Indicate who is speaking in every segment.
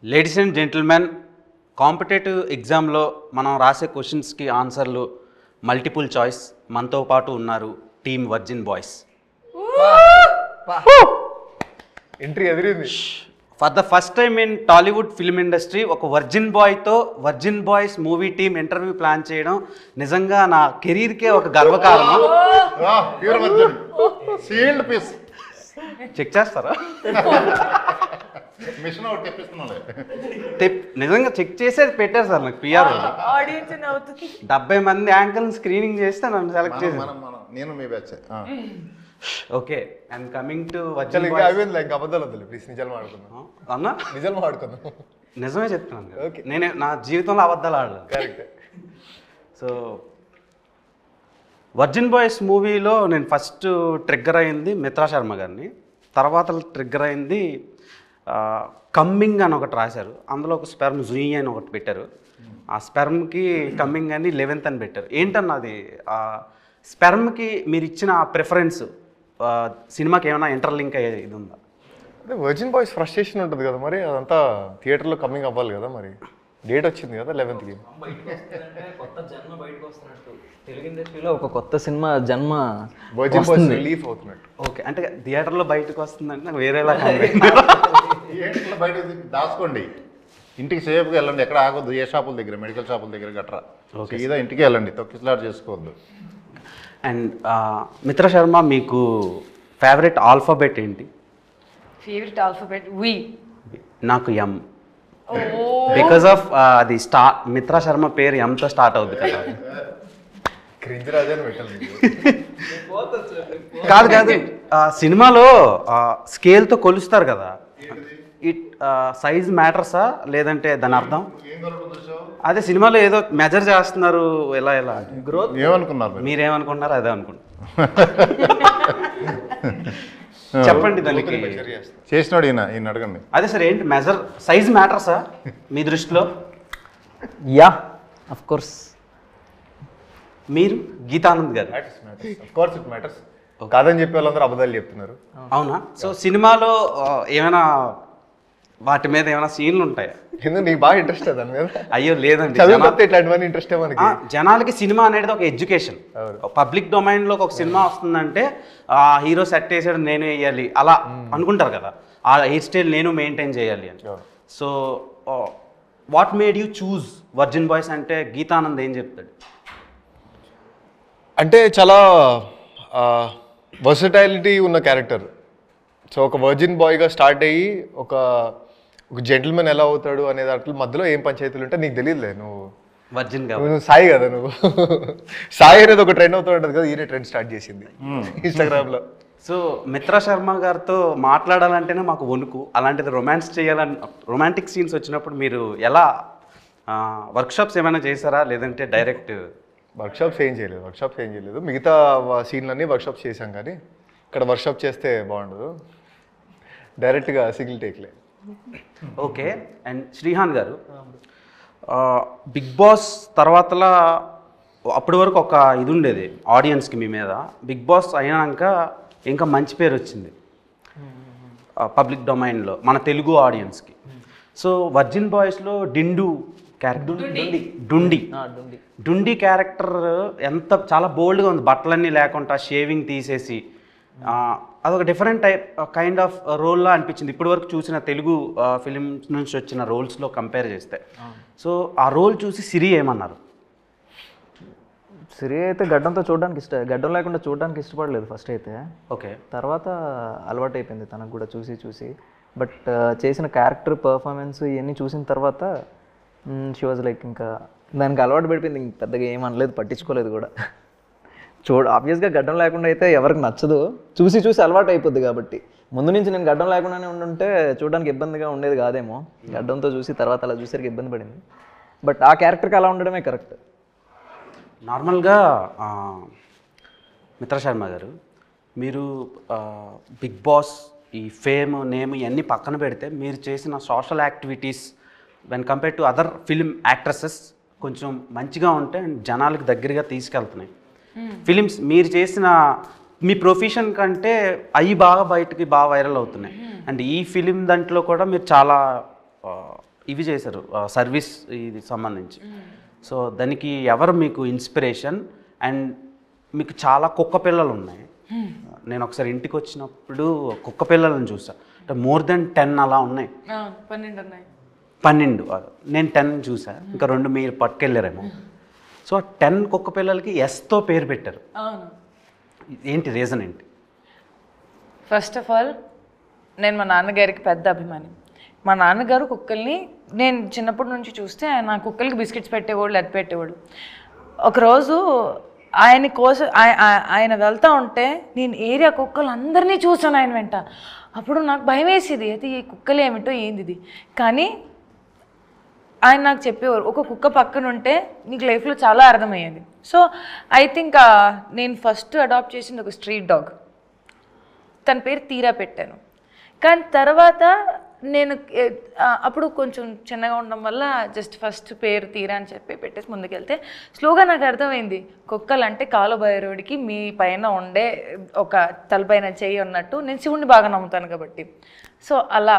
Speaker 1: Ladies and gentlemen, competitive ఎగ్జామ్లో మనం రాసే క్వశ్చన్స్కి ఆన్సర్లు మల్టిపుల్ చాయిస్. మనతో పాటు ఉన్నారు టీమ్ వర్జిన్ బాయ్స్.
Speaker 2: ఎంట్రీ ఎదిరింది.
Speaker 1: For the first time in Tollywood film industry ఒక వర్జిన్ బాయ్తో virgin boys movie team interview plan చేయడం నిజంగా నా కెరీర్కే ఒక గర్వకారణం. చెక్ చేస్తారా? నిజంగా చెక్ చేసేది పెట్టారు సార్ నాకు పిఆర్. 70 మంది యాంకర్ని స్క్రీనింగ్ చేస్తే నన్ను సెలెక్ట్ చేశారు.
Speaker 3: నేను మీ batch.
Speaker 1: Okay, and coming to
Speaker 2: ఇంకా అయిపోయింది. ఇంకా అబద్ధాలు వద్దులే ప్లీజ్, నిజాలు మాడుకుందాం
Speaker 1: అన్నా.
Speaker 2: నిజాలు మాడుకుందాం.
Speaker 1: నిజమే చెప్తున్నాను, నేనే నా జీవితంలో అబద్ధాలు ఆడలేదు.
Speaker 2: కరెక్ట్.
Speaker 1: సో వర్జిన్ బాయ్స్ మూవీలో నేను ఫస్ట్ ట్రిగ్గర్ అయింది మిత్రా శర్మ గారిని. తర్వాత ట్రిగ్గర్ అయింది కమ్మింగ్ అని ఒకటి రాశారు. అందులో ఒక స్పెర్మ్ జుయి అని ఒకటి పెట్టారు. ఆ స్పెర్మ్కి కమ్మింగ్ అని 11th అని పెట్టారు. ఏంటన్నా అది స్పెర్మ్కి మీరు ఇచ్చిన ప్రిఫరెన్స్ సినిమాకి ఏమైనా ఇంటర్లింక్ అయ్యేది ఇది ఉందా?
Speaker 2: అదే వర్జిన్ బాయ్స్ ఫ్రస్ట్రేషన్ ఉంటుంది కదా, మరి అదంతా థియేటర్లో కమ్మింగ్ అవ్వాలి కదా. మరి డేట్ వచ్చింది కదా 11th.
Speaker 4: కొత్త జన్మ బయటకు వస్తున్నట్టు తెలుగు ఇండస్ట్రీలో ఒక కొత్త సినిమా జన్మ
Speaker 2: వర్జిన్ బాయ్స్ రిలీఫ్ అవుతున్నట్టు.
Speaker 1: ఓకే, అంటే థియేటర్లో బయటకు వస్తుందంటే నాకు వేరేలా
Speaker 3: థియేటర్లో బయట దాచుకోండి, ఇంటికి సేఫ్గా వెళ్ళండి, ఎక్కడ ఆగొద్దు. ఏ షాపుల దగ్గర, మెడికల్ షాపుల దగ్గర గట్రా సీదా ఇంటికి వెళ్ళండి, తొక్కిసలాట చేసుకోవద్దు.
Speaker 1: అండ్ మిత్రా శర్మ, మీకు ఫేవరెట్ ఆల్ఫాబెట్ ఏంటి?
Speaker 5: ఫేవరెట్ ఆల్ఫాబెట్ వి.
Speaker 1: నాకు ఎం. బికాస్ ఆఫ్ అది మిత్రా శర్మ పేరు ఎంతో స్టార్ట్ అవుతుంది కదా.
Speaker 2: క్రింజ్ రాజాని పెట్టాలి.
Speaker 1: కాదు కాదు, సినిమాలో స్కేల్తో కొలుస్తారు కదా, ఇట్ సైజ్ మ్యాటర్సా లేదంటే దాని అర్థం? అదే సినిమాలో ఏదో మెజర్ చేస్తున్నారు, ఎలా ఎలా
Speaker 3: గ్రోత్ ఏమనుకున్నారు?
Speaker 1: మీరేమనుకున్నారు? అదే అనుకుంటున్నారు. చెప్పండి దానికి.
Speaker 3: చేసినాడు ఈయన అడగండి.
Speaker 1: అదే సార్, ఏంటి మెజర్ సైజ్ మ్యాటర్సా మీ దృష్టిలో?
Speaker 4: Yeah, of course.
Speaker 1: మీరు గీతానంద్ గారు
Speaker 2: కోర్స్ ఇట్ మ్యాటర్స్ కాదని చెప్పి వాళ్ళందరూ అబద్ధాలు చెప్తున్నారు.
Speaker 1: అవునా? సో సినిమాలో ఏమైనా వాటి మీద ఏమైనా సీన్లు ఉంటాయా?
Speaker 2: ఎందుకు నీకు బాగా ఇంట్రెస్ట్ దాని మీద?
Speaker 1: అయ్యో లేదండి,
Speaker 2: ఇట్లాంటివన్నీ ఇంట్రెస్ట్ మనకి.
Speaker 1: జనాలకి సినిమా అనేది ఒక ఎడ్యుకేషన్. పబ్లిక్ డొమైన్లోకి ఒక సినిమా వస్తుందంటే ఆ హీరో సెట్ వేసాడు నేను వేయాలి అలా అనుకుంటారు కదా, ఆ హెయిర్ స్టైల్ నేను మెయింటైన్ చేయాలి అని. So what made you choose virgin Boys అంటే గీతానంద్ ఏం చెప్తాడు?
Speaker 2: అంటే చాలా వర్సటైలిటీ ఉన్న క్యారెక్టర్. సో ఒక వర్జిన్ బాయ్గా స్టార్ట్ అయ్యి ఒక జెంటిల్మెన్ ఎలా అవుతాడు అనే దాంట్లో మధ్యలో ఏం పంచాయతీలు ఉంటే నీకు తెలియదులే. నువ్వు
Speaker 1: వర్జిన్
Speaker 2: నువ్వు సాయి కదా, నువ్వు సాయి అనేది ఒక ట్రెండ్ అవుతూ ఉంటుంది కదా, ఈయన ట్రెండ్ స్టార్ట్ చేసింది ఇన్స్టాగ్రామ్లో.
Speaker 1: సో మిత్రా శర్మ గారితో మాట్లాడాలంటేనే మాకు వణుకు. అలాంటిది రొమాన్స్ చేయాలని, రొమాంటిక్ సీన్స్ వచ్చినప్పుడు మీరు ఎలా వర్క్షాప్స్ ఏమైనా చేశారా లేదంటే డైరెక్ట్?
Speaker 2: వర్క్షాప్స్ ఏం చేయలేదు. మిగతా సీన్లన్నీ వర్క్షాప్స్ చేశాం, కానీ ఇక్కడ వర్క్షాప్ చేస్తే బాగుండదు, డైరెక్ట్గా సింగిల్ టేక్లే.
Speaker 1: ఓకే. అండ్ శ్రీహాన్ గారు, బిగ్ బాస్ తర్వాతలా అప్పటి వరకు ఒక ఇది ఉండేది ఆడియన్స్కి మీ మీద. బిగ్ బాస్ అయినాక ఇంకా మంచి పేరు వచ్చింది పబ్లిక్ డొమైన్లో మన తెలుగు ఆడియన్స్కి. సో వర్జిన్ బాయ్స్లో డిండు క్యారెక్టర్, డుండి క్యారెక్టర్ ఎంత చాలా బోల్డ్గా ఉంది. బట్టలన్నీ లేకుండా షేవింగ్ తీసేసి అదొక డిఫరెంట్ కైండ్ ఆఫ్ రోల్లా అనిపించింది ఇప్పటి వరకు చూసిన తెలుగు ఫిలిమ్స్ నుంచి వచ్చిన రోల్స్లో కంపేర్ చేస్తే. సో ఆ రోల్ చూసి సిరి ఏమన్నారు?
Speaker 4: సిరి అయితే గడ్డంతో గడ్డం లేకుండా చూడడానికి ఇష్టపడలేదు ఫస్ట్ అయితే.
Speaker 1: ఓకే.
Speaker 4: తర్వాత అలవాటు అయిపోయింది తనకు కూడా చూసి. బట్ చేసిన క్యారెక్టర్ పర్ఫార్మెన్స్ ఇవన్నీ చూసిన తర్వాత షీ వాజ్ లైక్ ఇంకా దానికి అలవాటు పడిపోయింది. ఇంక పెద్దగా ఏం అనలేదు, పట్టించుకోలేదు కూడా. ఆబ్వియస్గా గడ్డం లేకుండా అయితే ఎవరికి నచ్చదు, చూసి అలవాటు అయిపోద్ది. కాబట్టి ముందు నుంచి నేను గడ్డం లేకుండానే ఉండుంటే చూడడానికి ఇబ్బందిగా ఉండేది కాదేమో. గడ్డంతో చూసి తర్వాత అలా చూసరికి ఇబ్బంది పడింది. బట్ ఆ క్యారెక్టర్కి అలా ఉండడమే కరెక్ట్.
Speaker 1: నార్మల్గా మిత్రా శర్మ గారు, మీరు బిగ్ బాస్, ఈ ఫేమ్, నేమ్ ఇవన్నీ పక్కన పెడితే మీరు చేసిన social activities when compare to other film actresses కొంచెం మంచిగా ఉంటే అండ్ జనాలకు దగ్గరగా తీసుకెళ్తున్నాయి ఫిలిమ్స్. మీరు చేసిన మీ ప్రొఫెషన్ కంటే అవి బాగా బయటకి బాగా వైరల్ అవుతున్నాయి. అండ్ ఈ ఫిలిం దాంట్లో కూడా మీరు చాలా ఇవి చేశారు సర్వీస్ ఇది సంబంధించి. సో దానికి ఎవరు మీకు ఇన్స్పిరేషన్? అండ్ మీకు చాలా కుక్క పిల్లలు ఉన్నాయి. నేను ఒకసారి ఇంటికి వచ్చినప్పుడు కుక్క పిల్లలను చూసా, అంటే మోర్ దెన్ 10 అలా ఉన్నాయి.
Speaker 5: 12 ఉన్నాయి.
Speaker 1: 12 నేను 10 చూసా, ఇంకా 2 మీరు పట్టుకెళ్ళారేమో. సో 10 కుక్క పిల్లలకి ఎస్తో పేరు పెట్టారు.
Speaker 5: అవును.
Speaker 1: ఏంటి రీజన్ ఏంటి?
Speaker 5: ఫస్ట్ ఆఫ్ ఆల్ నేను మా నాన్నగారికి పెద్ద అభిమాని. మా నాన్నగారు కుక్కల్ని నేను చిన్నప్పటి నుంచి చూస్తే ఆయన కుక్కలకి బిస్కెట్స్ పెట్టేవాళ్ళు, అది పెట్టేవాడు. ఒకరోజు ఆయన కోసం ఆయన వెళ్తూ ఉంటే నేను ఏరియా కుక్కలు అందరినీ చూసాను ఆయన వెంట. అప్పుడు నాకు భయం వేసేది, అయితే ఈ కుక్కలు ఏమిటో ఏంది ఇది. కానీ ఆయన నాకు చెప్పేవారు, ఒక కుక్క పక్కన ఉంటే నీకు లైఫ్లో చాలా అర్థమయ్యేది. సో ఐ థింక్ నేను ఫస్ట్ అడాప్ట్ చేసింది ఒక స్ట్రీట్ డాగ్. తన పేరు తీరా పెట్టాను. కానీ తర్వాత నేను అప్పుడు కొంచెం చిన్నగా ఉండడం వల్ల జస్ట్ ఫస్ట్ పేరు తీరా అని చెప్పి పెట్టేసి ముందుకెళ్తే స్లోగా నాకు అర్థమైంది, కుక్కలు అంటే కాలుబైరోడికి మీ పైన ఉండే ఒక తలపైన చెయ్యి ఉన్నట్టు. నేను శివుడిని బాగా నమ్ముతాను కాబట్టి. సో అలా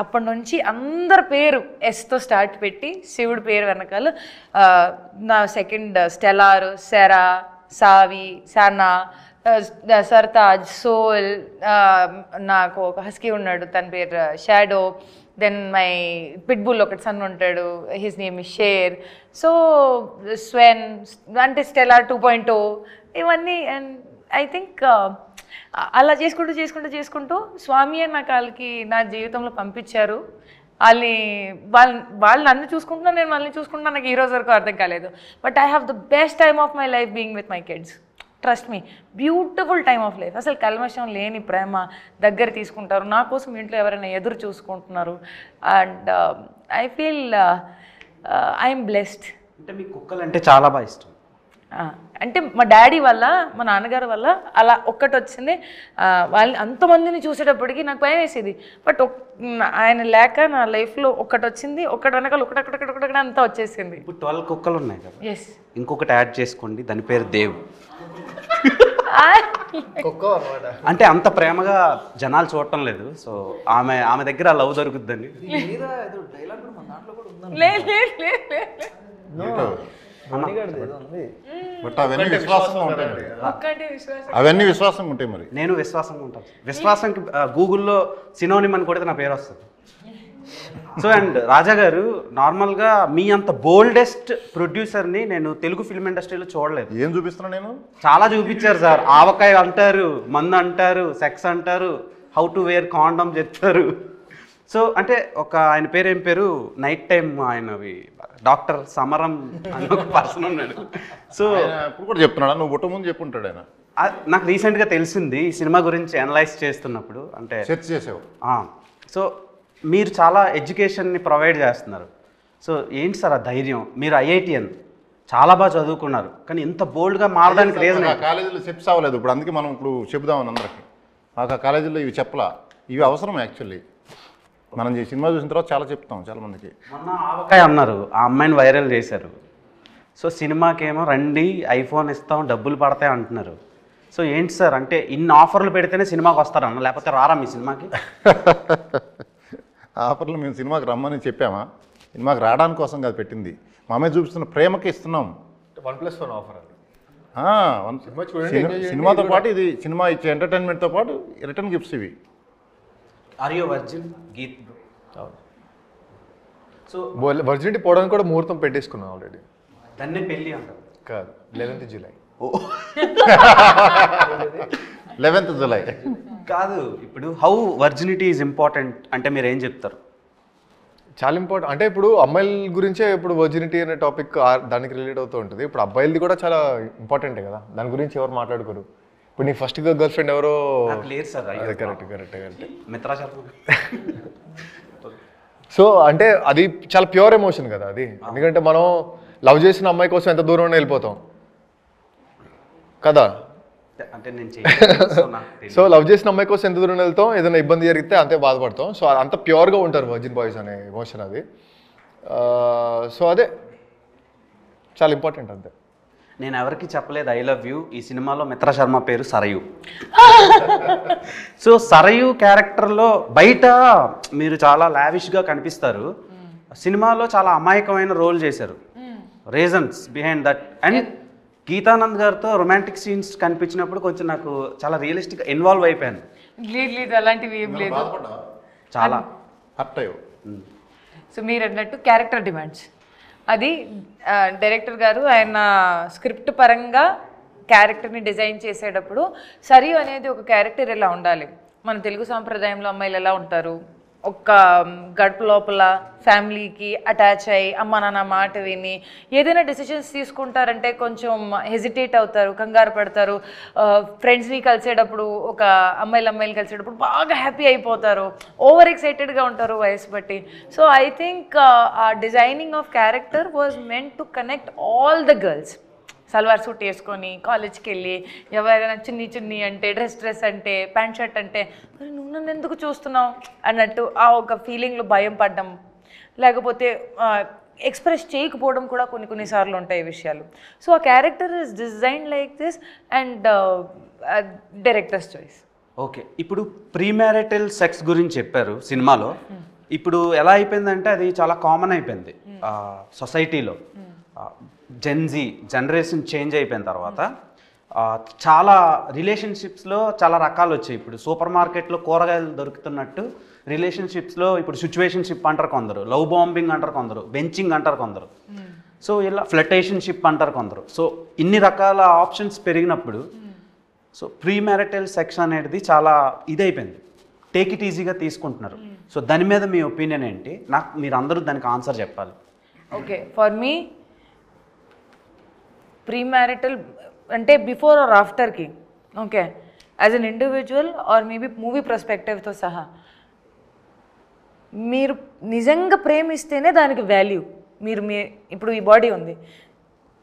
Speaker 5: అప్పటి నుంచి అందరి పేరు ఎస్తో స్టార్ట్ పెట్టి శివుడి పేరు వెనకాల నా సెకండ్ స్టెలార్, సెరా, సావి, సనా, సర్తాజ్, సోల్, నాకు ఒక హస్కీ ఉన్నాడు తన పేరు షాడో, దెన్ మై పిట్బుల్ ఒకటి సన్ ఉంటాడు, his name is Sher. So Sven అంటే స్టెలార్ 2.0 ఇవన్నీ. అండ్ ఐ థింక్ అలా చేసుకుంటూ స్వామి అని నా కాళ్ళకి నా జీవితంలో పంపించారు. వాళ్ళు నన్ను చూసుకుంటున్నా, నేను వాళ్ళని చూసుకుంటున్నా. నాకు ఈ రోజు వరకు అర్థం కాలేదు. But I have the best time of my life being with my kids. Trust me, beautiful time of life. అసలు కల్మషం లేని ప్రేమ, దగ్గర తీసుకుంటారు. నా కోసం ఇంట్లో ఎవరైనా ఎదురు చూసుకుంటున్నారు. And I feel I'm blessed.
Speaker 1: అంటే మీ కుక్కలు అంటే చాలా బాగా ఇష్టం.
Speaker 5: అంటే మా డాడీ వల్ల, మా నాన్నగారు వల్ల అలా ఒక్కటి వచ్చింది. వాళ్ళని అంతమందిని చూసేటప్పటికి నాకు భయం వేసేది. బట్ ఆయన లేక నా లైఫ్లో ఒక్కటి వచ్చింది. ఒక్కటి వెనకాల ఒకటి అంతా వచ్చేసింది.
Speaker 1: ఇప్పుడు 12 కుక్కలు ఉన్నాయి కదా,
Speaker 5: ఎస్.
Speaker 1: ఇంకొకటి యాడ్ చేసుకోండి, దాని పేరు దేవ్. అంటే అంత ప్రేమగా జనాలు చూడటం లేదు. సో ఆమె దగ్గర లవ్ దొరుకుద్దని.
Speaker 3: బట్ అవన్నీ విశ్వాసంగా ఉంటాయి. అవన్నీ విశ్వాసంగా ఉంటాయి. మరి
Speaker 1: నేను విశ్వాసంగా ఉంటాను. విశ్వాసంకి గూగుల్లో సినోనిమ్ అని కొడితే నా పేరు వస్తుంది. సో అండ్ రాజా గారు, నార్మల్గా మీ అంత బోల్డెస్ట్ ప్రొడ్యూసర్ని నేను తెలుగు ఫిల్మ్ ఇండస్ట్రీలో చూడలేదు.
Speaker 3: ఏం చూపిస్తున్నా నేను?
Speaker 1: చాలా చూపించారు సార్. ఆవకాయ అంటారు, మందు అంటారు, సెక్స్ అంటారు, హౌ టు వేర్ కాండమ్ చెప్తారు. సో అంటే ఆయన పేరు ఏం పేరు, నైట్ టైం ఆయనవి డాక్టర్ సమరం అని ఒక పర్సన్ ఉన్నాడు. సో
Speaker 3: ఇప్పుడు కూడా చెప్తున్నాడా? నువ్వు పుట్ట ముందు చెప్పుంటాడు ఆయన.
Speaker 1: నాకు రీసెంట్గా తెలిసింది ఈ సినిమా గురించి అనలైజ్ చేస్తున్నప్పుడు. అంటే
Speaker 3: సెర్చ్ చేసావు.
Speaker 1: సో మీరు చాలా ఎడ్యుకేషన్ని ప్రొవైడ్ చేస్తున్నారు. సో ఏంటి సార్ ఆ ధైర్యం? మీరు ఐఐటిఎన్ చాలా బాగా చదువుకున్నారు, కానీ ఇంత బోల్డ్గా మారడానికి రీజన్?
Speaker 3: కాలేజీలో సెప్స్ అవ్వలేదు. ఇప్పుడు అందుకే మనం ఇప్పుడు చెబుదామని అందరికి. మాకు ఆ కాలేజీలో ఇవి చెప్పలా. ఇవి అవసరం యాక్చువల్లీ. మనం ఈ సినిమా చూసిన తర్వాత చాలా చెప్తాం చాలా మందికి.
Speaker 1: మొన్న ఆవకాయ అన్నారు, ఆ అమ్మాయిని వైరల్ చేశారు. సో సినిమాకేమో రండి ఐఫోన్ ఇస్తాం డబ్బులు పడతాయి అంటున్నారు. సో ఏంటి సార్, అంటే ఇన్ని ఆఫర్లు పెడితేనే సినిమాకి వస్తారన్న, లేకపోతే రారా మీ సినిమాకి?
Speaker 3: ఆఫర్లు మేము సినిమాకి రమ్మని చెప్పామా? సినిమాకి రావడానికి కోసం కాదు పెట్టింది, మా అమ్మాయి చూపిస్తున్న ప్రేమకి ఇస్తున్నాం.
Speaker 2: 1+1 ఆఫర్ అది.
Speaker 3: సినిమాతో పాటు ఇది సినిమా ఇచ్చే ఎంటర్టైన్మెంట్తో పాటు రిటర్న్ గిఫ్ట్స్ ఇవి.
Speaker 1: Are you virgin Geeth bro? So
Speaker 2: virginity పోవడానికి కూడా ముహూర్తం పెట్టేసుకున్నాం ఆల్రెడీ.
Speaker 1: దాన్నే పెళ్ళి అంటారు
Speaker 2: కాదు, 11th జూలై.
Speaker 3: 11th జూలై
Speaker 1: కాదు. ఇప్పుడు హౌ వర్జినిటీ ఈజ్ ఇంపార్టెంట్ అంటే మీరు ఏం చెప్తారు?
Speaker 2: చాలా ఇంపార్టెంట్. అంటే ఇప్పుడు అమ్మాయిల గురించే ఇప్పుడు వర్జినిటీ అనే టాపిక్ దానికి రిలేట్ అవుతూ ఉంటుంది. ఇప్పుడు అబ్బాయిలది కూడా చాలా ఇంపార్టెంటే కదా, దాని గురించి ఎవరు మాట్లాడుకోరు. ఇప్పుడు నీ ఫస్ట్ గర్ల్ ఫ్రెండ్ ఎవరో
Speaker 1: లేదు సార్.
Speaker 2: అదే కరెక్ట్
Speaker 1: మిత్రా శర్మ.
Speaker 2: సో అంటే అది చాలా ప్యూర్ ఎమోషన్ కదా అది. ఎందుకంటే మనం లవ్ చేసిన అమ్మాయి కోసం ఎంత దూరం వెళ్ళిపోతాం కదా.
Speaker 1: అంటే
Speaker 2: సో లవ్ చేసిన అమ్మాయి కోసం ఎంత దూరం వెళ్తాం, ఏదైనా ఇబ్బంది జరిగితే అంతే బాధపడతాం. సో అంత ప్యూర్గా ఉంటారు వర్జిన్ బాయ్స్ అనే ఎమోషన్ అది. సో అదే చాలా ఇంపార్టెంట్ అంతే.
Speaker 1: నేను ఎవరికి చెప్పలేదు ఐ లవ్ యూ. ఈ సినిమాలో మిత్ర శర్మ పేరు సరయు. సో సరయు క్యారెక్టర్లో బయట మీరు చాలా లావిష్గా కనిపిస్తారు, సినిమాలో చాలా అమాయకమైన రోల్ చేశారు. Reasons behind that. And Geetanand గారితో రొమాంటిక్ సీన్స్ కనిపించినప్పుడు కొంచెం నాకు చాలా రియలిస్టిక్ ఇన్వాల్వ్ అయిపోయాను.
Speaker 5: లేదు అలాంటివి ఏం లేదు.
Speaker 3: బాధపడ్డా
Speaker 1: చాలా
Speaker 3: హర్ట్ అయ్యో.
Speaker 5: సో మీరు అన్నట్టు క్యారెక్టర్ డిమాండ్స్, అది డైరెక్టర్ గారు ఆయన స్క్రిప్ట్ పరంగా క్యారెక్టర్ని డిజైన్ చేసేటప్పుడు సరియు అనేది ఒక క్యారెక్టర్ ఎలా ఉండాలి, మన తెలుగు సాంప్రదాయంలో అమ్మాయిలు ఎలా ఉంటారు, ఒక గడుపు లోపల ఫ్యామిలీకి అటాచ్ అయ్యి అమ్మ నాన్న మాట విని ఏదైనా డెసిషన్స్ తీసుకుంటారంటే కొంచెం హెజిటేట్ అవుతారు, కంగారు పడతారు. ఫ్రెండ్స్ని కలిసేటప్పుడు ఒక అమ్మాయిలు కలిసేటప్పుడు బాగా హ్యాపీ అయిపోతారు, ఓవర్ ఎక్సైటెడ్గా ఉంటారు వయసు బట్టి. సో ఐ థింక్ ఆ designing of character was meant to connect all the girls. Salwar suit వేసుకొని కాలేజ్కి వెళ్ళి ఎవరైనా చున్నీ అంటే డ్రెస్ అంటే ప్యాంట్ షర్ట్ అంటే మరి నువ్వు నన్ను ఎందుకు చూస్తున్నావు అన్నట్టు ఆ ఒక ఫీలింగ్లో భయం పడ్డం, లేకపోతే ఎక్స్ప్రెస్ చేయకపోవడం కూడా కొన్నిసార్లు ఉంటాయి విషయాలు. సో ఆ character is design like this and directors choice.
Speaker 1: Okay, ఇప్పుడు ప్రీమ్యారిటల్ సెక్స్ గురించి చెప్పారు సినిమాలో. ఇప్పుడు ఎలా అయిపోయిందంటే అది చాలా కామన్ అయిపోయింది సొసైటీలో. జెన్జీ జనరేషన్ చేంజ్ అయిపోయిన తర్వాత చాలా రిలేషన్షిప్స్లో చాలా రకాలు వచ్చాయి. ఇప్పుడు సూపర్ మార్కెట్లో కూరగాయలు దొరుకుతున్నట్టు రిలేషన్షిప్స్లో ఇప్పుడు సిచ్యువేషన్షిప్ అంటారు కొందరు, లవ్ బాంబింగ్ అంటారు కొందరు, బెంచింగ్ అంటారు కొందరు, సో ఇలా ఫ్లటేషన్షిప్ అంటారు కొందరు. సో ఇన్ని రకాల ఆప్షన్స్ పెరిగినప్పుడు సో ప్రీమ్యారిటల్ సెక్స్ అనేది చాలా ఇదైపోయింది, టేక్ ఇట్ ఈజీగా తీసుకుంటున్నారు. సో దాని మీద మీ ఒపీనియన్ ఏంటి? నాకు మీరు అందరూ దానికి ఆన్సర్ చెప్పాలి.
Speaker 5: ఓకే, ఫర్ మీ ప్రీమ్యారిటల్ అంటే బిఫోర్ ఆర్ ఆఫ్టర్కి, okay, as an individual or maybe movie పర్స్పెక్టివ్తో సహా మీరు నిజంగా ప్రేమిస్తేనే దానికి వాల్యూ. మీరు ఇప్పుడు ఈ బాడీ ఉంది,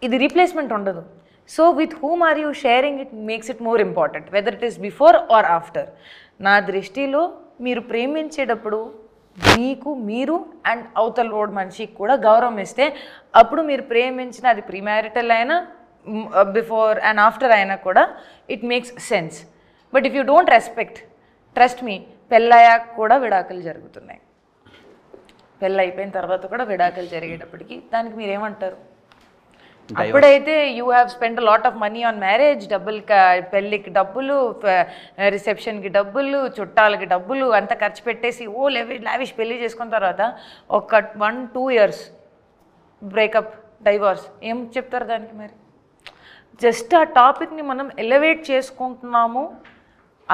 Speaker 5: ఇది రీప్లేస్మెంట్ ఉండదు. So with whom are you sharing it makes it more important whether it is before or after. నా దృష్టిలో మీరు ప్రేమించేటప్పుడు మీకు మీరు అండ్ అవతల రోడ్ మనిషికి కూడా గౌరవం ఇస్తే అప్పుడు మీరు ప్రేమించిన అది ప్రీమ్యారిటల్ అయినా బిఫోర్ అండ్ ఆఫ్టర్ అయినా కూడా it makes sense. But if you don't respect, trust me, పెళ్ళయ్యాక కూడా విడాకులు జరుగుతున్నాయి. పెళ్ళి అయిపోయిన తర్వాత కూడా విడాకులు జరిగేటప్పటికి దానికి మీరేమంటారు? అప్పుడైతే you have spend lot of money on marriage, పెళ్ళికి డబ్బులు, రిసెప్షన్కి డబ్బులు, చుట్టాలకి డబ్బులు అంతా ఖర్చు పెట్టేసి లావిష్ పెళ్ళి చేసుకున్న తర్వాత ఒక 1-2 years బ్రేకప్, డైవర్స్, ఏం చెప్తారు దానికి? మరి జస్ట్ ఆ టాపిక్ని మనం ఎలివేట్ చేసుకుంటున్నాము,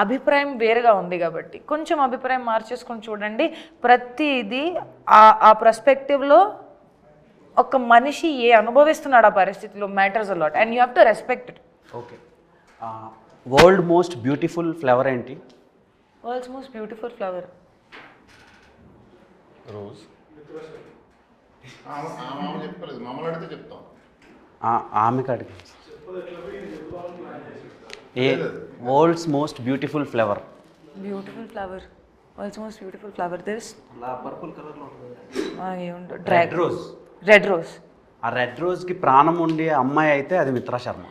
Speaker 5: అభిప్రాయం వేరుగా ఉంది కాబట్టి కొంచెం అభిప్రాయం మార్చేసుకొని చూడండి. ప్రతిదీ ఆ పర్స్పెక్టివ్లో ఒక మనిషి అనుభవిస్తున్నాడు ఆ పరిస్థితిలో matters a lot and you have to respect it.
Speaker 1: Okay, world most beautiful flower ఏంటి?
Speaker 5: World's most beautiful flower
Speaker 3: rose. చెప్పలేదు, మమ్మల్ని అడిగితే చెప్తాం.
Speaker 1: ఆమె కాడికి ఏ world's most beautiful flower?
Speaker 5: Beautiful flower, world's most beautiful flower this
Speaker 1: purple కలర్లో
Speaker 5: red rose. Red rose,
Speaker 1: ఆ రెడ్ రోజ్కి ప్రాణం ఉండే అమ్మాయి అయితే అది మిత్రా శర్మ.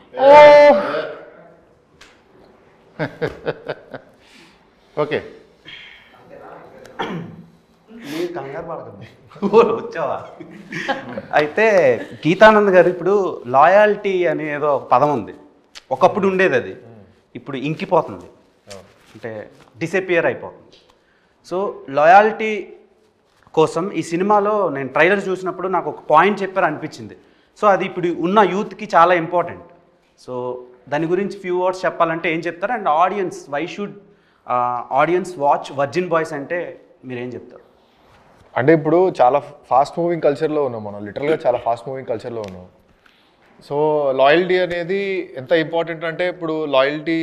Speaker 3: ఓకే,
Speaker 1: మీరు కంగారు పడకండి, వచ్చావా? అయితే గీతానంద్ గారు ఇప్పుడు లాయాలిటీ అనే ఏదో ఒక పదం ఉంది, ఒకప్పుడు ఉండేది, అది ఇప్పుడు ఇంకిపోతుంది, అంటే డిసపియర్ అయిపోతుంది. సో లాయాలిటీ కోసం ఈ సినిమాలో నేను ట్రైలర్ చూసినప్పుడు నాకు ఒక పాయింట్ చెప్పారు అనిపించింది. సో అది ఇప్పుడు ఉన్న యూత్కి చాలా ఇంపార్టెంట్. సో దాని గురించి ఫ్యూ వర్డ్స్ చెప్పాలంటే ఏం చెప్తారు? And audience, why should audience watch Virgin Boys అంటే మీరేం చెప్తారు?
Speaker 2: అంటే ఇప్పుడు చాలా ఫాస్ట్ మూవింగ్ కల్చర్లో ఉన్నాం మనం, లిటరల్గా చాలా ఫాస్ట్ మూవింగ్ కల్చర్లో ఉన్నాం. సో లాయల్టీ అనేది ఎంత ఇంపార్టెంట్ అంటే ఇప్పుడు లాయల్టీ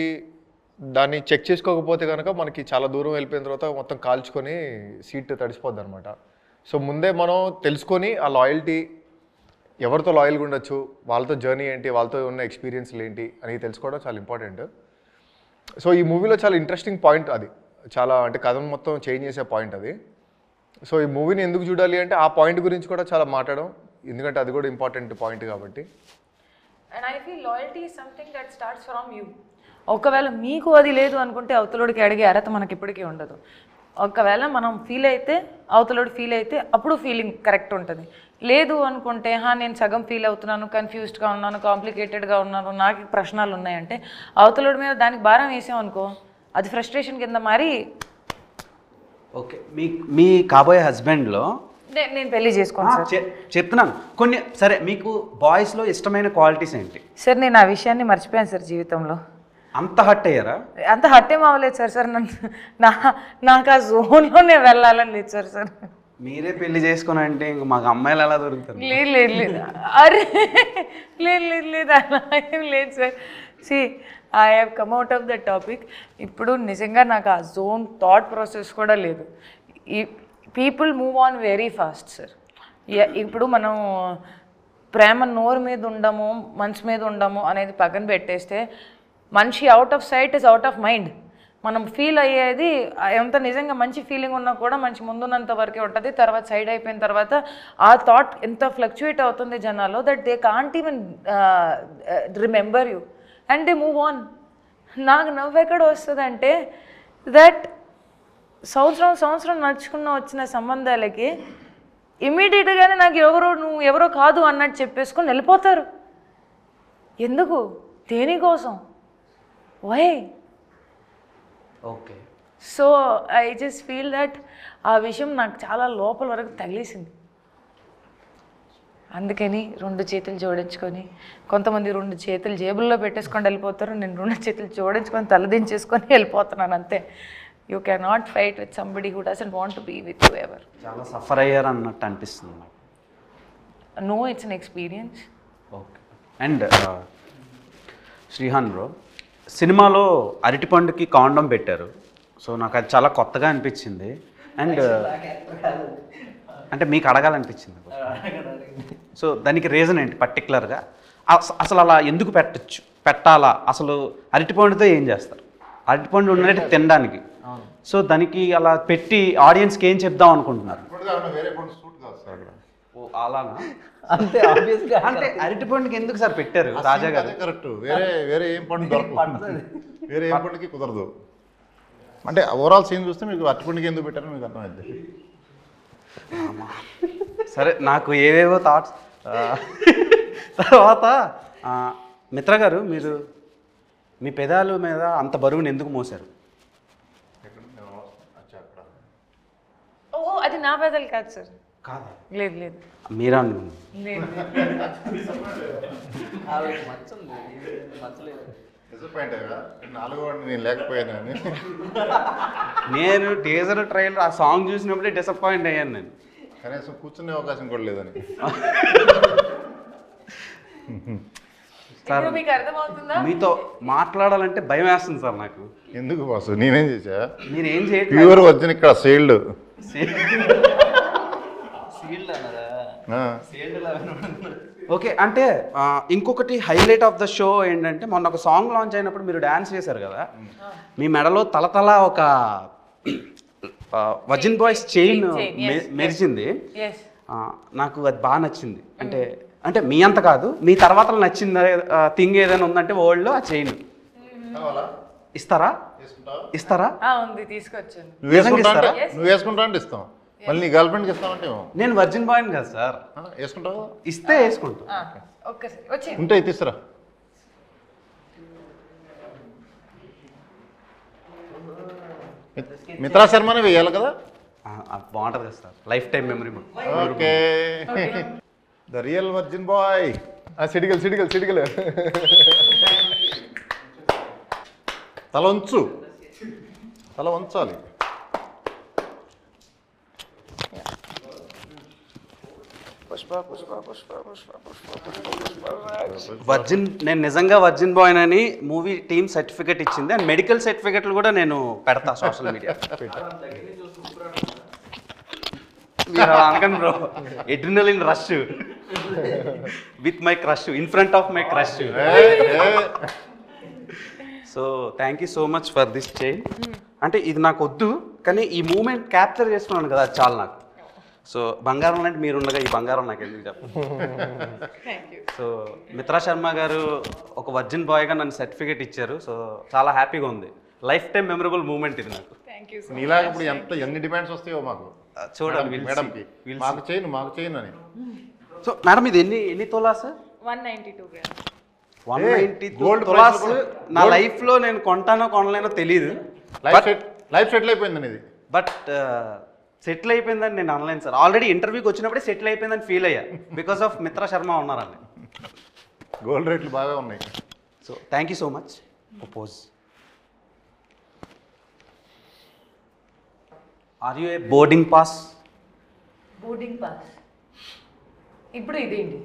Speaker 2: దాన్ని చెక్ చేసుకోకపోతే కనుక మనకి చాలా దూరం వెళ్ళిపోయిన తర్వాత మొత్తం కాల్చుకొని సీట్ తడిసిపోద్ది అనమాట. సో ముందే మనం తెలుసుకొని ఆ లాయల్టీ ఎవరితో లాయల్గా ఉండొచ్చు, వాళ్ళతో జర్నీ ఏంటి, వాళ్ళతో ఉన్న ఎక్స్పీరియన్స్లు ఏంటి అని తెలుసుకోవడం చాలా ఇంపార్టెంట్. సో ఈ మూవీలో చాలా ఇంట్రెస్టింగ్ పాయింట్ అది, చాలా అంటే కథను మొత్తం చేంజ్ చేసే పాయింట్ అది. సో ఈ మూవీని ఎందుకు చూడాలి అంటే ఆ పాయింట్ గురించి కూడా చాలా మాట్లాడడం, ఎందుకంటే అది కూడా ఇంపార్టెంట్ పాయింట్ కాబట్టి.
Speaker 5: And I feel loyalty is something that starts from you. ఒకవేళ మీకు అది లేదు అనుకుంటే అవతలోడికి అడిగే అర్హత మనకి ఇప్పటికీ ఉండదు. ఒకవేళ మనం ఫీల్ అయితే అవతలోడు ఫీల్ అయితే అప్పుడు ఫీలింగ్ కరెక్ట్ ఉంటుంది. లేదు అనుకుంటే నేను సగం ఫీల్ అవుతున్నాను, కన్ఫ్యూజ్డ్గా ఉన్నాను, కాంప్లికేటెడ్గా ఉన్నాను, నాకు ప్రశ్నలు ఉన్నాయంటే అవతలోడి మీద దానికి భారం వేసామనుకో అది ఫ్రస్ట్రేషన్ కింద మారి.
Speaker 1: ఓకే, మీ కాబోయే హస్బెండ్లో
Speaker 5: నేను పెళ్లి చేసుకోను సార్.
Speaker 1: చెప్తున్నాను కొన్ని. సరే, మీకు బాయ్స్లో ఇష్టమైన క్వాలిటీస్ ఏంటి?
Speaker 5: సార్ నేను ఆ విషయాన్ని మర్చిపోయాను సార్ జీవితంలో.
Speaker 1: అంత హర్ట్ అయ్యారా?
Speaker 5: అంత హర్ట్ ఏం అవ్వలేదు సార్. నాకు ఆ జోన్లోనే వెళ్ళాలని లేదు సార్.
Speaker 1: మీరే పెళ్లి చేసుకుని అంటే ఇంక మాకు అమ్మాయిలు ఎలా దొరుకుతారు?
Speaker 5: లేదు అరే లేదు అలా ఏం లేదు sir. See I have come out of the topic. ఇప్పుడు నిజంగా నాకు ఆ జోన్ థాట్ ప్రాసెస్ కూడా లేదు. ఈ people move on very fast sir. ఇప్పుడు మనం ప్రేమ నోరు మీద ఉండము, మనసు మీద ఉండము అనేది పక్కన పెట్టేస్తే మనిషి out of sight is out of mind. మనం ఫీల్ అయ్యేది ఎంత నిజంగా మంచి ఫీలింగ్ ఉన్నా కూడా మంచి ముందున్నంత వరకే ఉంటుంది. తర్వాత సైడ్ అయిపోయిన తర్వాత ఆ థాట్ ఎంత ఫ్లక్చుయేట్ అవుతుంది జనాల్లో that they can't even remember you and they move on. నాకు నవ్వు ఎక్కడ వస్తుంది అంటే దట్ సంవత్సరం నడుచుకున్న వచ్చిన సంబంధాలకి ఇమ్మీడియట్గానే నాకు నువ్వు ఎవరో కాదు అన్నట్టు చెప్పేసుకొని వెళ్ళిపోతారు. ఎందుకు? దేనికోసం? Why?
Speaker 1: Okay.
Speaker 5: So I just feel that ఆ విషయం నాకు చాలా లోపల వరకు తగిలేసింది. అందుకని 2 చేతులు జోడించుకొని, కొంతమంది 2 చేతులు జేబుల్లో పెట్టేసుకొని వెళ్ళిపోతారు, నేను 2 చేతులు జోడించుకొని తలదించేసుకొని వెళ్ళిపోతున్నాను అంతే. You can not fight with somebody who doesn't want to be with you ever.
Speaker 1: చాలా సఫర్ అయ్యారు అన్నట్టు అనిపిస్తుంది నాకు.
Speaker 5: No, it's an experience.
Speaker 1: Okay. And Srihan bro, సినిమాలో అరటిపండుకి కాండం పెట్టారు. సో నాకు అది చాలా కొత్తగా అనిపించింది. అండ్ అంటే మీకు అడగాలనిపించింది. సో దానికి రీజన్ ఏంటి పర్టికులర్గా? అసలు అలా ఎందుకు పెట్టాలా? అసలు అరటిపండుతో ఏం చేస్తారు? అరటిపండు ఉన్నట్టు తినడానికి. సో దానికి అలా పెట్టి ఆడియన్స్కి ఏం చెప్దాం అనుకుంటున్నారు? ఓ అలానా?
Speaker 4: అంతే ఆబ్వియస్గా.
Speaker 1: అంటే అరటిపండుకి ఎందుకు సార్ పెట్టారు రాజా గారు?
Speaker 3: కరెక్ట్. వేరే ఏం పండు దొరకదు, వేరే ఏం పండుకి కుదరదు. అంటే ఓవరాల్ సీన్ చూస్తే మీకు అరటిపండుకి ఎందుకు పెట్టారో మీకు అర్థమైంది.
Speaker 1: సరే, నాకు ఏవేవో థాట్స్. తర్వాత మిత్ర గారు, మీరు మీ పెదాల మీద అంత బరువుని ఎందుకు మోసారు?
Speaker 5: ఓ అది నా పెదలు కాదు సార్.
Speaker 1: కాదా?
Speaker 5: లేదు
Speaker 1: మీరా?
Speaker 5: లేదు.
Speaker 3: డిసప్పాయింట్ అయ్యా, 4వ వాడిని నేను లేకపోయానని.
Speaker 1: నేను టీజర్ ట్రైలర్ ఆ సాంగ్ చూసినప్పుడే డిసప్పాయింట్ అయ్యాను నేను.
Speaker 3: కనీసం కూర్చునే అవకాశం కూడా లేదని.
Speaker 5: ఇప్పుడు మీకు అర్థమవుతుందా?
Speaker 1: మీతో మాట్లాడాలంటే భయం వేస్తుంది సార్ నాకు.
Speaker 3: ఎందుకు బాసు, నేనేం చేశా?
Speaker 1: మీరు ఏం చేయట్లేదు.
Speaker 3: ప్యూర్ ఒరిజిన్ ఇక్కడ సేల్డ్.
Speaker 1: ఓకే. అంటే ఇంకొకటి హైలైట్ ఆఫ్ ద షో ఏంటంటే, మొన్న ఒక సాంగ్ లాంచ్ అయినప్పుడు మీరు డ్యాన్స్ చేశారు కదా, మీ మెడలో తలతల ఒక వర్జిన్ బాయ్స్ చైన్ మెరిచింది. నాకు అది బాగా నచ్చింది. అంటే మీ అంత కాదు, మీ తర్వాత నచ్చింది థింగ్ ఏదైనా ఉందంటే వరల్డ్లో ఆ చైన్ ఇస్తారా?
Speaker 5: ఉంది, తీసుకొచ్చాను.
Speaker 3: నువ్వు వేసుకుంటా అంటే ఇస్తాం, మళ్ళీ నీ గర్ల్ ఫ్రెండ్కి ఇస్తామంటే
Speaker 1: నేను వర్జిన్ బాయ్ కదా సార్.
Speaker 3: వేసుకుంటావు?
Speaker 1: ఇస్తే వేసుకుంటా.
Speaker 5: ఒక్కసారి వచ్చి
Speaker 3: ఉంటే తీసుకురా. మిత్రా శర్మనే వేయాలి కదా?
Speaker 1: బాగుంటుంది కదా sir, lifetime memory.
Speaker 3: Okay, the real virgin boy.
Speaker 2: సిడిగల్
Speaker 3: తల వంచాలి.
Speaker 1: నేను నిజంగా వర్జిన్ బాయ్ అని మూవీ టీమ్ సర్టిఫికేట్ ఇచ్చింది. అండ్ మెడికల్ సర్టిఫికేట్లు కూడా నేను పెడతా సోషల్ మీడియా. అనకండి bro, adrenaline rush with my crush, in front of my crush. So thank you so much for this chain. అంటే ఇది నాకు వద్దు, కానీ ఈ మూమెంట్ క్యాప్చర్ చేసుకున్నాను కదా, అది చాలు నాకు. సో బంగారం లాంటి మీరు ఉండగా ఈ బంగారం నాకు ఎందుకు చెప్పండి. సో మిత్రా శర్మ గారు ఒక వర్జిన్ బాయ్గా నన్ను సర్టిఫికేట్ ఇచ్చారు. సో చాలా హ్యాపీగా ఉంది. లైఫ్ టైం మెమరబుల్ మూమెంట్ ఇది నాకు.
Speaker 5: Thank you.
Speaker 3: నీలాగా ఇప్పుడు ఎన్ని డిమాండ్స్ వస్తాయో మాకు
Speaker 1: చూడండి
Speaker 3: మేడంకి, మాకు చేయను అని.
Speaker 1: సో మేడం ఇది ఎన్ని తోలా సార్?
Speaker 5: 192 grams.
Speaker 1: 192
Speaker 3: gold
Speaker 1: తులాస్.
Speaker 3: price కూడా-
Speaker 1: నా లైఫ్లో నేను కొంటానో కొనలేనో తెలియదు,
Speaker 3: లైఫ్ సెటిల్ అయిపోయింది ఇది.
Speaker 1: బట్ సెటిల్ అయిపోయిందని నేను అనలేను సార్. ఆల్రెడీ ఇంటర్వ్యూకి వచ్చినప్పుడే సెటిల్ అయిపోయిందని ఫీల్ అయ్యా, బికాస్ ఆఫ్ మిత్రా శర్మ ఉన్నారని.
Speaker 3: గోల్డ్ రేట్లు బాగా ఉన్నాయి.
Speaker 1: So thank you so much. Propose. Are you a boarding pass?
Speaker 5: Boarding pass. ఇప్పుడు ఇదేంటి?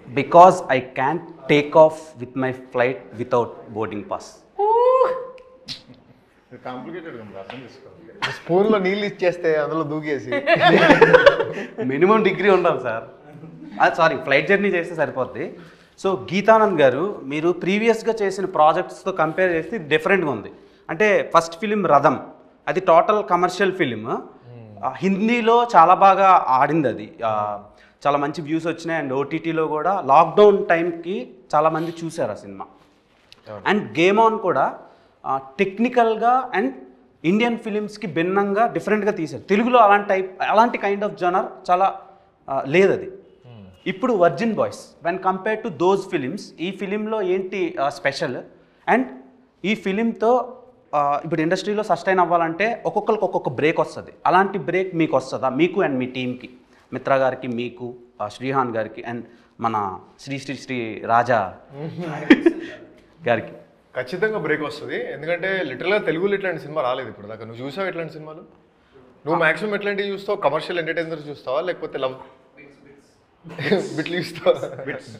Speaker 1: Because I can take off with my flight without boarding pass.
Speaker 3: Complicated ఉంది, అర్థం చేసుకోవాలి.
Speaker 2: స్పూన్లో నీళ్ళు ఇచ్చేస్తే అందులో దూకేసి
Speaker 1: మినిమం డిగ్రీ ఉండాలి సార్. సారీ, ఫ్లైట్ జర్నీ చేస్తే సరిపోద్ది. సో గీతానంద్ గారు, మీరు ప్రీవియస్గా చేసిన ప్రాజెక్ట్స్తో కంపేర్ చేస్తే ఇది డిఫరెంట్గా ఉంది. అంటే ఫస్ట్ ఫిలిం రథం, అది టోటల్ కమర్షియల్ ఫిలిం. హిందీలో చాలా బాగా ఆడింది అది, చాలా మంచి వ్యూస్ వచ్చినాయి. అండ్ ఓటీటీలో కూడా లాక్డౌన్ టైంకి చాలామంది చూశారు ఆ సినిమా. అండ్ గేమ్ ఆన్ కూడా టెక్నికల్గా అండ్ ఇండియన్ ఫిలిమ్స్కి భిన్నంగా డిఫరెంట్గా తీశారు. తెలుగులో అలాంటి కైండ్ ఆఫ్ జనర్ చాలా లేదు అది. ఇప్పుడు virgin boys when compare to those films, ఈ ఫిలింలో ఏంటి స్పెషల్? అండ్ ఈ ఫిలింతో ఇప్పుడు ఇండస్ట్రీలో సస్టైన్ అవ్వాలంటే ఒక్కొక్కరికి ఒక్కొక్క బ్రేక్ వస్తుంది. అలాంటి బ్రేక్ మీకు వస్తుందా? మీకు అండ్ మీ టీంకి, మిత్రా గారికి, మీకు, శ్రీహాన్ గారికి, అండ్ మన శ్రీ రాజా గారికి.
Speaker 2: ఖచ్చితంగా బ్రేక్ వస్తుంది. ఎందుకంటే లిటరల్గా తెలుగులో ఇట్లాంటి సినిమా రాలేదు ఇప్పుడు దాకా. నువ్వు చూసావు ఇట్లాంటి సినిమాలు? నువ్వు మాక్సిమం ఎట్లాంటివి చూస్తావు? కమర్షియల్ ఎంటర్టైనర్ చూస్తావా, లేకపోతే లవ్ బిట్లు చూస్తావా?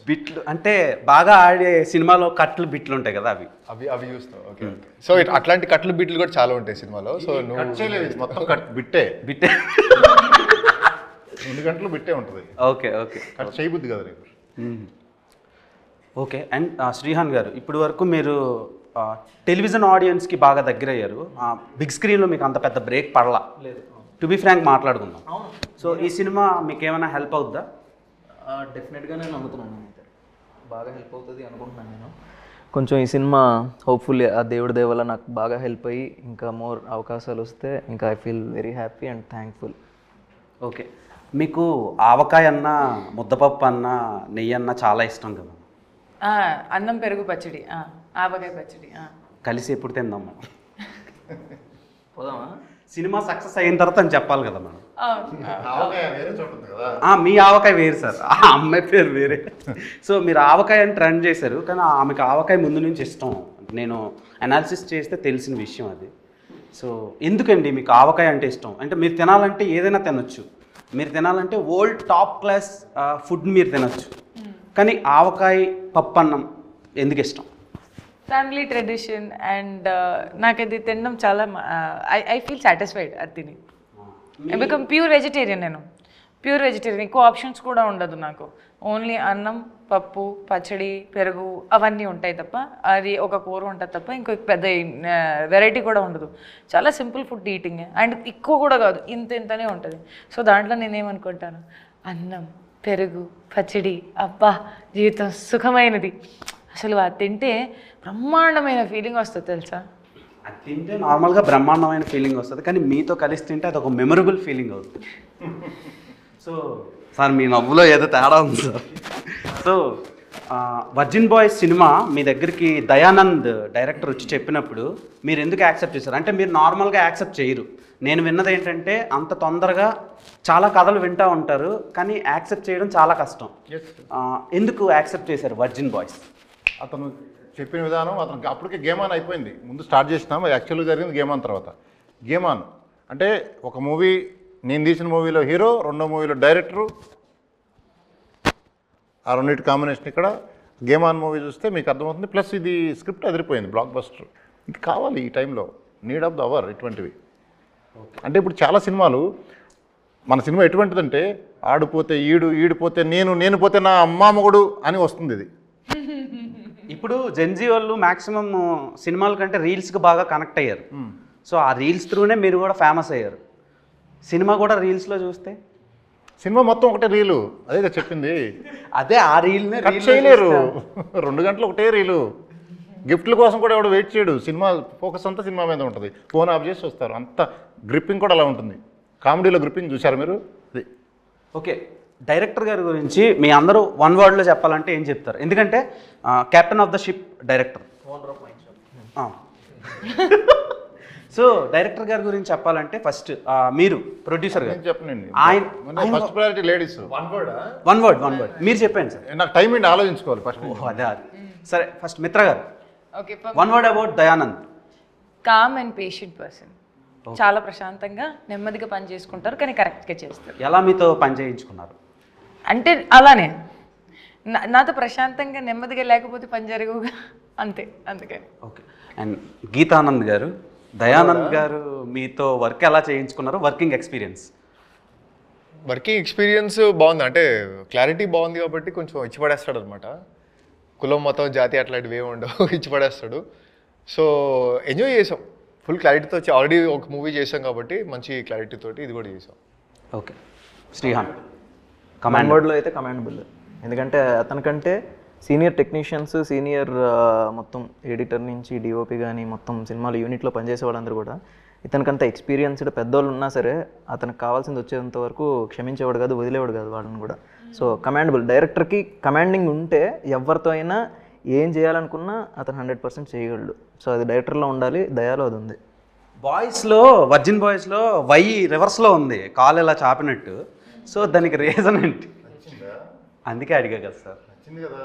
Speaker 1: బిట్లు అంటే బాగా ఆడే సినిమాలో కట్లు బిట్లు ఉంటాయి కదా,
Speaker 2: అవి చూస్తావు. ఓకే. సో అట్లాంటి కట్లు బిట్లు కూడా చాలా ఉంటాయి సినిమాలో. సో
Speaker 3: కట్
Speaker 2: నువ్వు
Speaker 3: చేయలేదు, ఇది మొత్తం కట్ బిట్టే.
Speaker 1: బిట్టే
Speaker 3: 2 గంటలు బిట్టే ఉంటుంది.
Speaker 1: ఓకే.
Speaker 3: కట్ చేయబుద్ది కదా నీకు.
Speaker 1: ఓకే. అండ్ శ్రీహాన్ గారు, ఇప్పటి వరకు మీరు టెలివిజన్ ఆడియన్స్కి బాగా దగ్గర అయ్యారు. బిగ్ స్క్రీన్లో మీకు అంత పెద్ద బ్రేక్ పడలా. టు బి ఫ్రాంక్ మాట్లాడుకుందాం. సో ఈ సినిమా మీకు ఏమైనా హెల్ప్ అవుద్దా?
Speaker 4: డెఫినెట్గా నేను నమ్ముతున్నాను, అయితే బాగా హెల్ప్ అవుతుంది అనుకుంటున్నాను నేను. కొంచెం ఈ సినిమా హోప్ఫుల్లీ ఆ దేవుడి దయ వల్ల నాకు బాగా హెల్ప్ అయ్యి ఇంకా మోర్ అవకాశాలు వస్తే ఇంకా I feel very happy and thankful.
Speaker 1: Okay. మీకు ఆవకాయ అన్న, ముద్దపప్పు అన్న, నెయ్యి అన్న చాలా ఇష్టం కదా?
Speaker 5: అన్నం పెరుగు పచ్చడి, ఆవకాయ పచ్చడి
Speaker 1: కలిసి ఎప్పుడు తిందాం మనం?
Speaker 4: పోదామా?
Speaker 1: సినిమా సక్సెస్ అయిన తర్వాత అని చెప్పాలి కదా మనం.
Speaker 3: ఆవకాయ వేరే చోట ఉంది కదా.
Speaker 1: మీ ఆవకాయ వేరు సార్, ఆ అమ్మాయి పేరు వేరే. సో మీరు ఆవకాయ అని ట్రెండ్ చేశారు, కానీ ఆమెకు ఆవకాయ ముందు నుంచి ఇష్టం. నేను అనాలిసిస్ చేస్తే తెలిసిన విషయం అది. సో ఎందుకండి మీకు ఆవకాయ అంటే ఇష్టం? అంటే మీరు తినాలంటే ఏదైనా తినొచ్చు, మీరు తినాలంటే ఓల్డ్ టాప్ క్లాస్ ఫుడ్ మీరు తినొచ్చు, కానీ ఆవకాయ పప్పన్నం ఎందుకు ఇష్టం?
Speaker 5: ఫ్యామిలీ ట్రెడిషన్ అండ్ నాకు అది తినడం చాలా ఐ ఫీల్ సాటిస్ఫైడ్ అది తిని. I become pure vegetarian. నేను ప్యూర్ వెజిటేరియన్, ఎక్కువ ఆప్షన్స్ కూడా ఉండదు నాకు. ఓన్లీ అన్నం, పప్పు, పచ్చడి, పెరుగు అవన్నీ ఉంటాయి తప్ప, అది ఒక కూర ఉంటుంది తప్ప ఇంకొక పెద్ద వెరైటీ కూడా ఉండదు. చాలా సింపుల్ ఫుడ్ ఈటింగ్ అండ్ ఎక్కువ కూడా కాదు, ఇంతనే ఉంటుంది. సో దాంట్లో నేనేమనుకుంటాను, అన్నం, పెరుగు, పచ్చడి, అబ్బా జీవితం సుఖమైనది. అసలు అది తింటే బ్రహ్మాండమైన ఫీలింగ్ వస్తుంది తెలుసా.
Speaker 1: అది తింటే నార్మల్గా బ్రహ్మాండమైన ఫీలింగ్ వస్తుంది, కానీ మీతో కలిసి తింటే అది ఒక మెమరబుల్ ఫీలింగ్ అవుతుంది. సో సార్ మీ నవ్వులో ఏదో తేడా ఉంది sir. So virgin boys cinema మీ దగ్గరికి దయానంద్ డైరెక్టర్ వచ్చి చెప్పినప్పుడు మీరు ఎందుకు యాక్సెప్ట్ చేశారు? అంటే మీరు నార్మల్గా యాక్సెప్ట్ చేయరు. నేను విన్నది ఏంటంటే అంత తొందరగా చాలా కథలు వింటూ ఉంటారు, కానీ యాక్సెప్ట్ చేయడం చాలా కష్టం. ఎందుకు యాక్సెప్ట్ చేశారు వర్జిన్ బాయ్స్?
Speaker 3: అతను చెప్పిన విధానం, అతనికి అప్పటికే గేమ్ ఆన్ అయిపోయింది. ముందు స్టార్ట్ చేసినాం, యాక్చువల్గా జరిగింది గేమ్ ఆన్ తర్వాత. గేమ్ ఆన్ అంటే ఒక మూవీ, నేను తీసిన మూవీలో హీరో, రెండో మూవీలో డైరెక్టరు, ఆ రెండింటి కాంబినేషన్. ఇక్కడ గేమ్ ఆన్ మూవీ చూస్తే మీకు అర్థమవుతుంది. ప్లస్ ఇది స్క్రిప్ట్ అదిరిపోయింది, బ్లాక్ బస్టర్. ఇది కావాలి ఈ టైంలో, నీడ్ ఆఫ్ ద అవర్ ఇటువంటివి. అంటే ఇప్పుడు చాలా సినిమాలు, మన సినిమా ఎటువంటిదంటే ఆడిపోతే ఈడిపోతే నేను పోతే నా అమ్మా మొగుడు అని వస్తుంది. ఇది
Speaker 1: ఇప్పుడు జెన్జీ వాళ్ళు మ్యాక్సిమం సినిమాల కంటే రీల్స్కి బాగా కనెక్ట్ అయ్యారు. సో ఆ రీల్స్ త్రూనే మీరు కూడా ఫేమస్ అయ్యారు. సినిమా కూడా రీల్స్లో చూస్తే
Speaker 3: సినిమా మొత్తం ఒకటే రీలు, అదే చెప్పింది.
Speaker 1: అదే ఆ రీల్నే
Speaker 3: కట్ చేయలేరు, 2 గంటలు ఒకటే రీలు. గిఫ్ట్ల కోసం కూడా ఎవడు వెయిట్ చేయడు. సినిమా ఫోకస్ అంతా సినిమా మీద ఉంటుంది. ఫోన్ ఆఫ్ చేసి వస్తారు. అంత గ్రిప్పింగ్ కూడా అలా ఉంటుంది. కామెడీలో గ్రిప్పింగ్ చూశారు మీరు? అది
Speaker 1: ఓకే, డైరెక్టర్ గారి గురించి మీ అందరూ వన్ వర్డ్లో చెప్పాలంటే ఏం చెప్తారు? ఎందుకంటే captain of the ship director. So director గారి గురించి చెప్పాలంటే ఫస్ట్ మీరు ప్రొడ్యూసర్ గారు
Speaker 3: చెప్పనండి.
Speaker 1: ఆయన
Speaker 3: first priority ladies.
Speaker 1: One word మీరు చెప్పండి సార్.
Speaker 3: నాకు టైం ఏంటి ఆలోచించుకోవాలి ఫస్ట్.
Speaker 1: అదే సరే, first Mitra garu
Speaker 5: okay,
Speaker 1: one word about Dayanand.
Speaker 5: Calm and patient person. చాలా ప్రశాంతంగా నెమ్మదిగా పని చేసుకుంటారు, కానీ కరెక్ట్గా చేస్తారు.
Speaker 1: ఎలా మీతో పని చేయించుకున్నారు?
Speaker 5: అంటే అలానే నాతో ప్రశాంతంగా నెమ్మదిగా లేకపోతే పని జరగవుగా, అంతే, అందుకని.
Speaker 1: ఓకే, అండ్ గీతానంద్ గారు, దయానంద్ గారు మీతో వర్క్ ఎలా చేయించుకున్నారు? వర్కింగ్ ఎక్స్పీరియన్స్
Speaker 2: బాగుంది, అంటే క్లారిటీ బాగుంది కాబట్టి కొంచెం ఇచ్చిపడేస్తాడు అనమాట. కులం మతం జాతి అట్లాంటివి ఏమి ఉండవు, ఇచ్చిపడేస్తాడు. సో ఎంజాయ్ చేసాం ఫుల్ క్లారిటీతో. ఆల్రెడీ ఒక మూవీ చేసాం కాబట్టి మంచి క్లారిటీ తోటి ఇది కూడా చేసాం.
Speaker 1: ఓకే, శ్రీహాన్
Speaker 4: కమాండ్ వర్డ్లో అయితే కమాండబుల్. ఎందుకంటే అతనికంటే సీనియర్ టెక్నీషియన్స్, సీనియర్ మొత్తం ఎడిటర్ నుంచి డిఓపి కానీ మొత్తం సినిమాలు యూనిట్లో పనిచేసే వాళ్ళందరూ కూడా ఇతనికంత ఎక్స్పీరియన్స్డ్ పెద్దోళ్ళు ఉన్నా సరే అతనికి కావాల్సింది వచ్చేంత వరకు క్షమించేవాడు కాదు, వదిలేవాడు కాదు వాళ్ళని కూడా. So commendable. డైరెక్టర్కి కమాండింగ్ ఉంటే ఎవరితో అయినా ఏం చేయాలనుకున్నా అతను 100% చేయగలడు. సో అది డైరెక్టర్లో ఉండాలి, దయాలో అది ఉంది.
Speaker 1: బాయ్స్లో, వర్జిన్ బాయ్స్లో వై రివర్స్లో ఉంది, కాలు ఇలా చాపినట్టు. సో దానికి రీజన్ ఏంటి? అందుకే అడిగా కదా సార్.
Speaker 3: కదా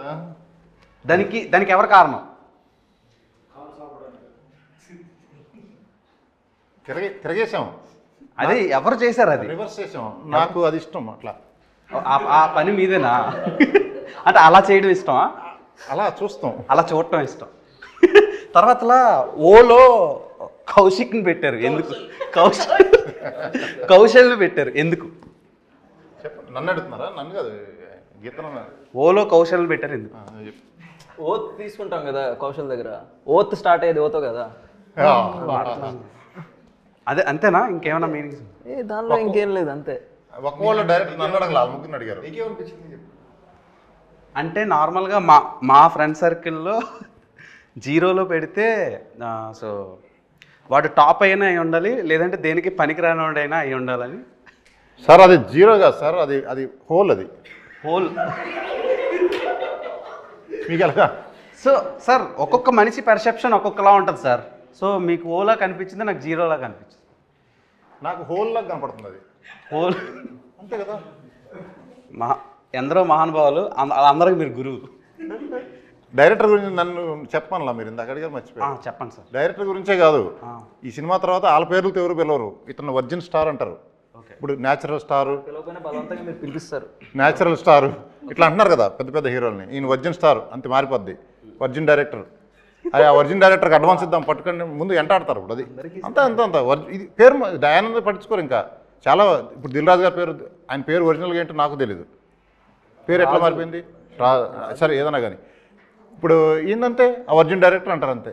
Speaker 1: దానికి ఎవరు కారణం?
Speaker 3: తిరగేసాం.
Speaker 1: అది ఎవరు చేశారు? అది
Speaker 3: రివర్స్ చేసాం. నాకు అది ఇష్టం. అట్లా
Speaker 1: ఆ పని మీదేనా? అంటే అలా చేయడం ఇష్టమా?
Speaker 3: అలా చూస్తాం,
Speaker 1: అలా చూడటం ఇష్టం. తర్వాతలా ఓలో కౌశిక్ని పెట్టారు ఎందుకు? కౌశల్ని పెట్టారు ఎందుకు?
Speaker 3: చెప్పండి. నన్ను అడుగుతున్నారా? నన్ను కాదు, గీతను.
Speaker 1: ఓలో కౌశల్ని పెట్టారు ఎందుకు?
Speaker 4: ఓత్ తీసుకుంటాం కదా కౌశల్ దగ్గర, ఓత్ స్టార్ట్ అయ్యేది ఓతో కదా.
Speaker 1: అదే అంతేనా? ఇంకేమైనా మీనింగ్స్?
Speaker 4: దానిలో ఇంకేం లేదు, అంతే.
Speaker 3: ఒక్కవాళ్ళు డైరెక్ట్ నన్ను అడగల, ముగ్గురిని అడిగారు.
Speaker 1: అంటే నార్మల్గా మా ఫ్రెండ్ సర్కిల్లో జీరోలో పెడితే సో వాడు టాప్ అయినా అయి ఉండాలి, లేదంటే దేనికి పనికిరాని వాడైనా అయి ఉండాలని.
Speaker 3: సార్ అది జీరో కాదు సార్, అది హోల్. అది
Speaker 1: హోల్.
Speaker 3: మీకు ఎలాగా?
Speaker 1: సో సార్ ఒక్కొక్క మనిషి పర్సెప్షన్ ఒక్కొక్కలా ఉంటుంది సార్. సో మీకు ఓలా కనిపించింది, నాకు జీరోలా కనిపించింది.
Speaker 3: నాకు హోల్ లాగా కనపడుతుంది అది.
Speaker 1: హోల్
Speaker 3: అంతే కదా.
Speaker 1: ఎందరో మహానుభావులు, అందరికి మీరు గురువు.
Speaker 3: డైరెక్టర్ గురించి నన్ను చెప్పానులా, మీరు ఇందాక అడిగారు, మర్చిపోయారు.
Speaker 1: చెప్పండి సార్.
Speaker 3: డైరెక్టర్ గురించే కాదు, ఈ సినిమా తర్వాత వాళ్ళ పేర్లతో ఎవరు పిలవరు. ఇతను వర్జిన్ స్టార్ అంటారు. ఇప్పుడు న్యాచురల్ స్టారు,
Speaker 4: బలవంతంగా మీరు పిలిపిస్తారు.
Speaker 3: న్యాచురల్ స్టారు ఇట్లా అంటున్నారు కదా పెద్ద పెద్ద హీరోల్ని. ఈయన వర్జిన్ స్టార్, అంతే మారిపోద్ది. వర్జిన్ డైరెక్టర్, ఆ వర్జిన్ డైరెక్టర్కి అడ్వాన్స్ ఇద్దాం పట్టుకొని ముందు ఎంటాడతారు. ఇప్పుడు అది అంత ఇది పేరు దయానంద పట్టించుకోరు. ఇంకా చాలా ఇప్పుడు దిల్ రాజు గారి పేరు, ఆయన పేరు ఒరిజినల్గా ఏంటో నాకు తెలీదు. పేరు ఎట్లా మారిపోయింది? సరే ఏదన్నా కానీ ఇప్పుడు ఏంటంటే ఆ వర్జిన్ డైరెక్టర్ అంటారు అంతే.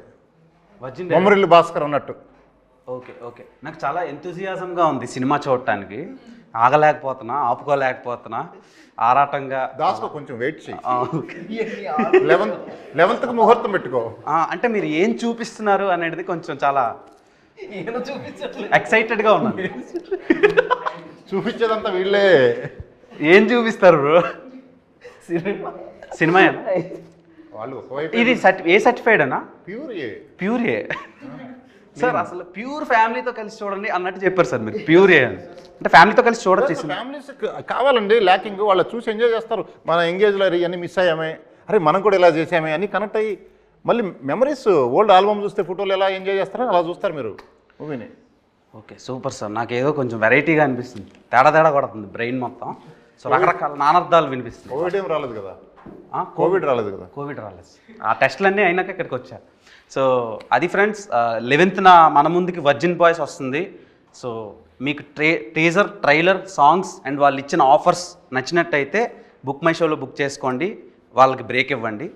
Speaker 3: బొమ్మరిల్లు భాస్కర్ అన్నట్టు.
Speaker 1: ఓకే, నాకు చాలా ఎంతూజియాజంగా ఉంది సినిమా చూడటానికి. ఆగలేకపోతున్నా, ఆపుకోలేకపోతున్నా, ఆరాటంగా.
Speaker 3: దాసుకో, కొంచెం వెయిట్ చేయి. 11th ముహూర్తం పెట్టుకో.
Speaker 1: అంటే మీరు ఏం చూపిస్తున్నారు అనేది కొంచెం చాలా ఎక్సైటెడ్గా ఉన్నాను.
Speaker 3: చూపించేదంతా వీళ్ళే.
Speaker 1: ఏం చూపిస్తారు బ్రో? సినిమా
Speaker 3: వాళ్ళు
Speaker 1: ఇది ఏ సర్టిఫైడ్ అన్నా?
Speaker 3: ప్యూర్ ఏ
Speaker 1: సార్. అసలు ప్యూర్ ఫ్యామిలీతో కలిసి చూడండి అన్నట్టు చెప్పారు సార్ మీరు. ప్యూర్ ఏ అంటే ఫ్యామిలీతో కలిసి చూడొచ్చు.
Speaker 3: ఫ్యామిలీస్ కావాలండి, ల్యాకింగ్. వాళ్ళు చూసి ఎంజాయ్ చేస్తారు. మన ఎంగేజ్లో ఇవన్నీ మిస్ అయ్యామే, అరే మనం కూడా ఇలా చేసామే అని కనెక్ట్ అయ్యి మళ్ళీ మెమరీస్, ఓల్డ్ ఆల్బమ్ చూస్తే ఫోటోలు ఎలా ఎంజాయ్ చేస్తారో అలా చూస్తారు మీరు మూవీని.
Speaker 1: Okay, super sir. నాకు ఏదో కొంచెం వెరైటీగా అనిపిస్తుంది, తేడా కొడుతుంది బ్రెయిన్ మొత్తం. సో రకరకాల నానార్థాలు వినిపిస్తుంది.
Speaker 3: కోవిడ్ ఏం రాలేదు కదా? కోవిడ్ రాలేదు కదా?
Speaker 1: కోవిడ్ రాలేదు. ఆ టెస్టులన్నీ అయినాక ఇక్కడికి వచ్చారు. సో అది ఫ్రెండ్స్, 11th మన ముందుకి వర్జిన్ బాయ్స్ వస్తుంది. సో మీకు టీజర్, ట్రైలర్, సాంగ్స్ అండ్ వాళ్ళు ఇచ్చిన ఆఫర్స్ నచ్చినట్టయితే బుక్ మై షోలో బుక్ చేసుకోండి, వాళ్ళకి బ్రేక్ ఇవ్వండి.